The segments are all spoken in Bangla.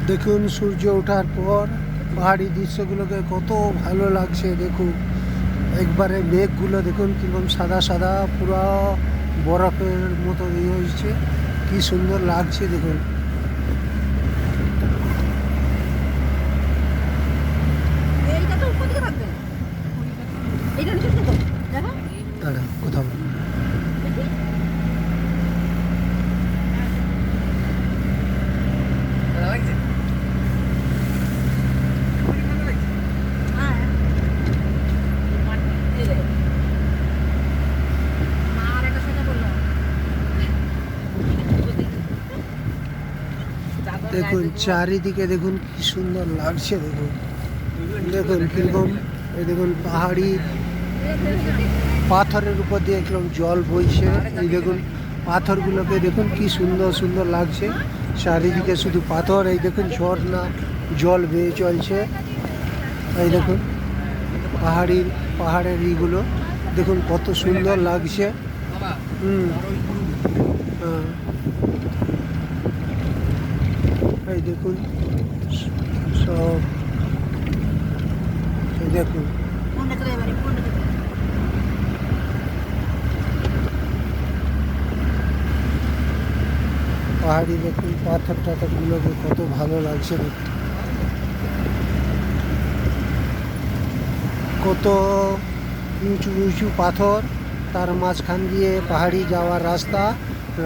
দেখুন সূর্য ওঠার পর পাহাড়ি দৃশ্যগুলোকে কত ভালো লাগছে। দেখুন একবারে মেঘগুলো দেখুন কিরকম সাদা সাদা পুরো বরফের মতো ইয়ে হয়েছে, কি সুন্দর লাগছে দেখুন। দাঁড়া কথা বল। দেখুন চারিদিকে দেখুন কি সুন্দর লাগছে। দেখুন দেখুন কিরকম, এই দেখুন পাহাড়ি পাথরের উপর দিয়ে কিরকম জল বইছে। এই দেখুন পাথরগুলোকে দেখুন কি সুন্দর সুন্দর লাগছে। চারিদিকে শুধু পাথর, এই দেখুন ঝর্ণা জল বেয়ে চলছে। এই দেখুন পাহাড়ের ইগুলো দেখুন কত সুন্দর লাগছে। হ্যাঁ, এই দেখুন সব, এই দেখুন পাহাড়ি দেখুন পাথর টাথরগুলোকে কত ভালো লাগছে দেখতে। কত উঁচু উঁচু পাথর, তার মাঝখান দিয়ে পাহাড়ি যাওয়ার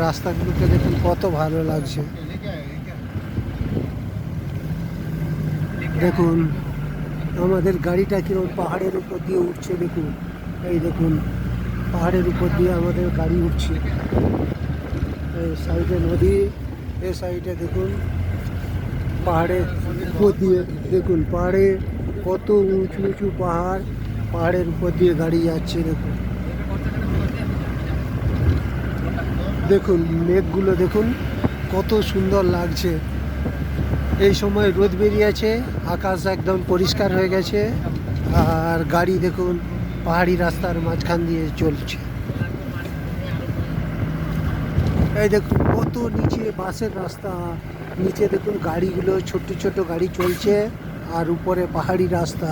রাস্তাগুলোকে দেখুন কত ভালো লাগছে। দেখুন আমাদের গাড়িটা কিরকম পাহাড়ের উপর দিয়ে উঠছে। দেখুন এই দেখুন পাহাড়ের উপর দিয়ে আমাদের গাড়ি উঠছে। এই সাইডে নদী, এই সাইডে দেখুন পাহাড়ের উপর দিয়ে, দেখুন পাহাড়ে কত উঁচু উঁচু পাহাড়ের উপর দিয়ে গাড়ি যাচ্ছে। দেখুন দেখুন মেঘগুলো দেখুন কত সুন্দর লাগছে। এই সময় রোদ বেরিয়েছে, আকাশ একদম পরিষ্কার হয়ে গেছে, আর গাড়ি দেখুন পাহাড়ি রাস্তার মাঝখান দিয়ে চলছে। এই দেখুন কত নিচে বাসের রাস্তা, নিচে দেখুন গাড়িগুলো ছোট ছোট গাড়ি চলছে, আর উপরে পাহাড়ি রাস্তা।